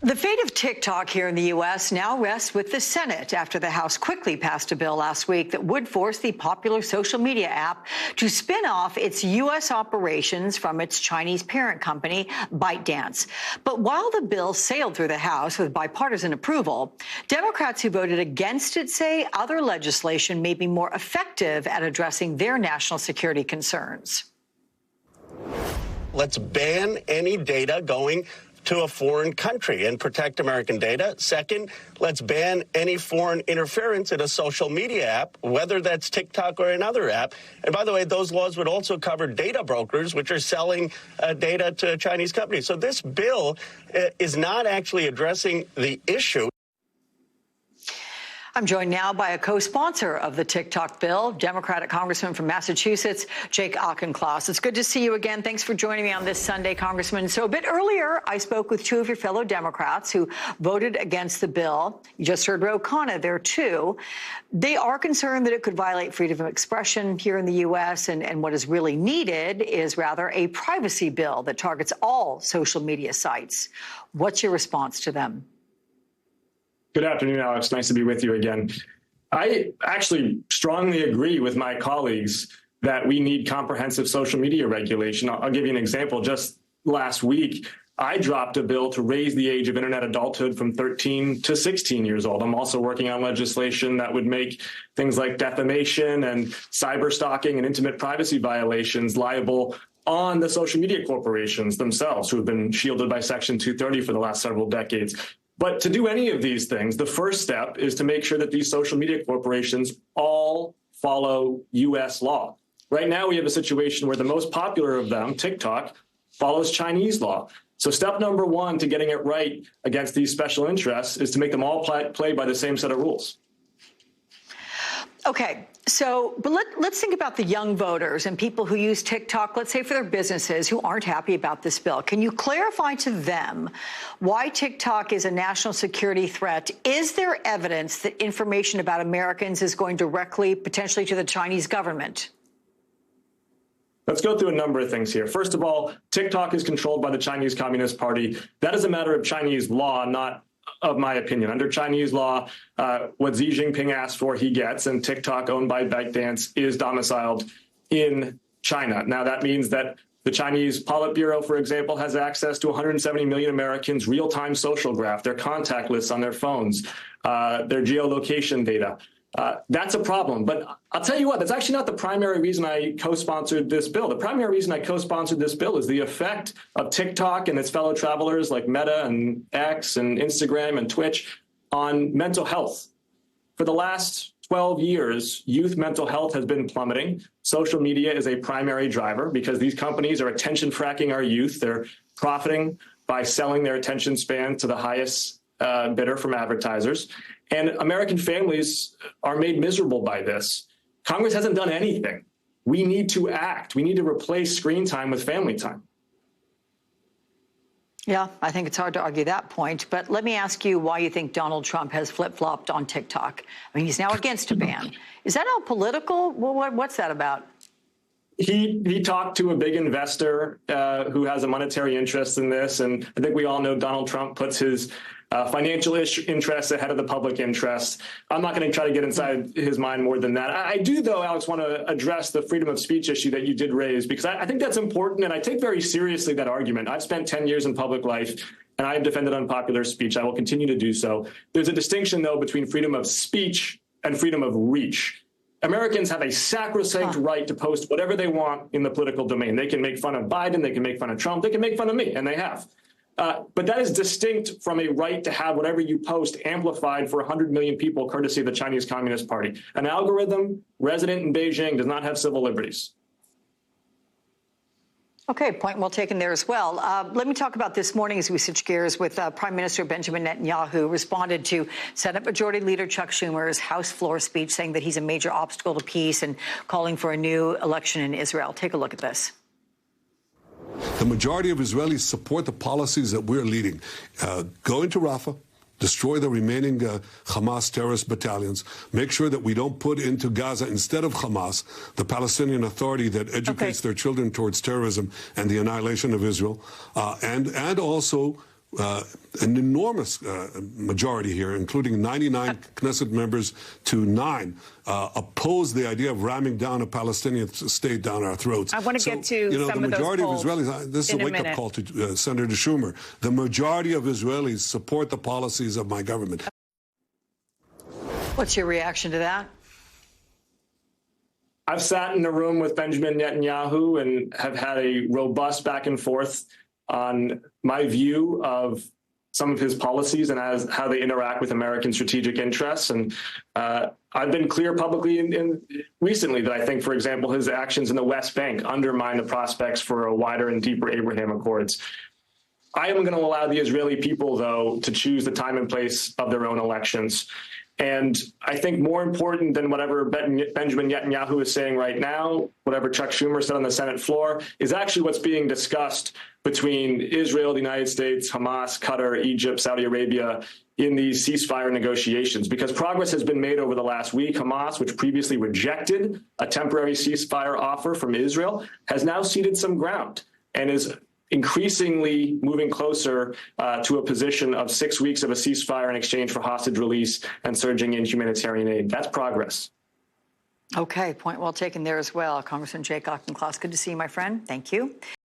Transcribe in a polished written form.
The fate of TikTok here in the U.S. now rests with the Senate after the House quickly passed a bill last week that would force the popular social media app to spin off its U.S. operations from its Chinese parent company, ByteDance. But while the bill sailed through the House with bipartisan approval, Democrats who voted against it say other legislation may be more effective at addressing their national security concerns. Let's ban any data going to a foreign country and protect American data. Second, let's ban any foreign interference in a social media app, whether that's TikTok or another app. And by the way, those laws would also cover data brokers, which are selling data to Chinese companies. So this bill is not actually addressing the issue. I'm joined now by a co-sponsor of the TikTok bill, Democratic Congressman from Massachusetts, Jake Auchincloss. It's good to see you again. Thanks for joining me on this Sunday, Congressman. So a bit earlier, I spoke with two of your fellow Democrats who voted against the bill. You just heard Ro Khanna there, too. They are concerned that it could violate freedom of expression here in the U.S., and what is really needed is rather a privacy bill that targets all social media sites. What's your response to them? Good afternoon, Alex. Nice to be with you again. I actually strongly agree with my colleagues that we need comprehensive social media regulation. I'll give you an example. Just last week, I dropped a bill to raise the age of internet adulthood from 13 to 16 years old. I'm also working on legislation that would make things like defamation and cyber stalking and intimate privacy violations liable on the social media corporations themselves, who have been shielded by Section 230 for the last several decades. But to do any of these things, the first step is to make sure that these social media corporations all follow U.S. law. Right now, we have a situation where the most popular of them, TikTok, follows Chinese law. So step number one to getting it right against these special interests is to make them all play by the same set of rules. Okay, but let's think about the young voters and people who use TikTok, let's say for their businesses, who aren't happy about this bill. Can you clarify to them why TikTok is a national security threat? Is there evidence that information about Americans is going directly, potentially, to the Chinese government? Let's go through a number of things here. First of all, TikTok is controlled by the Chinese Communist Party. That is a matter of Chinese law, not of my opinion. Under Chinese law, what Xi Jinping asked for, he gets, and TikTok, owned by ByteDance, is domiciled in China. Now, that means that the Chinese Politburo, for example, has access to 170 million Americans' real-time social graph, their contact lists on their phones, their geolocation data. That's a problem. But I'll tell you what, that's actually not the primary reason I co-sponsored this bill. The primary reason I co-sponsored this bill is the effect of TikTok and its fellow travelers like Meta and X and Instagram and Twitch on mental health. For the last 12 years, youth mental health has been plummeting. Social media is a primary driver because these companies are attention fracking our youth. They're profiting by selling their attention span to the highest bidder from advertisers. And American families are made miserable by this. Congress hasn't done anything. We need to act. We need to replace screen time with family time. Yeah, I think it's hard to argue that point. But let me ask you why you think Donald Trump has flip-flopped on TikTok. I mean, he's now against a ban. Is that all political? Well, what's that about? He talked to a big investor who has a monetary interest in this. And I think we all know Donald Trump puts his financial interests ahead of the public interest. I'm not going to try to get inside his mind more than that. I do, though, Alex, want to address the freedom of speech issue that you did raise, because I think that's important, and I take very seriously that argument. I've spent 10 years in public life, and I have defended unpopular speech. I will continue to do so. There's a distinction, though, between freedom of speech and freedom of reach. Americans have a sacrosanct right to post whatever they want in the political domain. They can make fun of Biden, they can make fun of Trump, they can make fun of me, and they have. But that is distinct from a right to have whatever you post amplified for 100 million people, courtesy of the Chinese Communist Party. An algorithm resident in Beijing does not have civil liberties. Okay, point well taken there as well. Let me talk about this morning as we switch gears with Prime Minister Benjamin Netanyahu responded to Senate Majority Leader Chuck Schumer's House floor speech, saying that he's a major obstacle to peace and calling for a new election in Israel. Take a look at this. The majority of Israelis support the policies that we're leading. Go into Rafah, destroy the remaining Hamas terrorist battalions, make sure that we don't put into Gaza, instead of Hamas, the Palestinian Authority that educates their children towards terrorism and the annihilation of Israel, and also an enormous majority here, including 99 Knesset members to 9, oppose the idea of ramming down a Palestinian state down our throats. I want to get to some the of those majority of polls Israelis, this is a wake-up call to Senator Schumer. The majority of Israelis support the policies of my government. What's your reaction to that? I've sat in a room with Benjamin Netanyahu and have had a robust back and forth on my view of some of his policies and how they interact with American strategic interests. And I've been clear publicly recently that I think, for example, his actions in the West Bank undermine the prospects for a wider and deeper Abraham Accords. I am going to allow the Israeli people, though, to choose the time and place of their own elections. And I think more important than whatever Benjamin Netanyahu is saying right now, whatever Chuck Schumer said on the Senate floor, is actually what's being discussed between Israel, the United States, Hamas, Qatar, Egypt, Saudi Arabia in these ceasefire negotiations. Because progress has been made over the last week. Hamas, which previously rejected a temporary ceasefire offer from Israel, has now ceded some ground and is increasingly moving closer to a position of 6 weeks of a ceasefire in exchange for hostage release and surging in humanitarian aid. That's progress. Okay, point well taken there as well. Congressman Jake Auchincloss, good to see you, my friend. Thank you.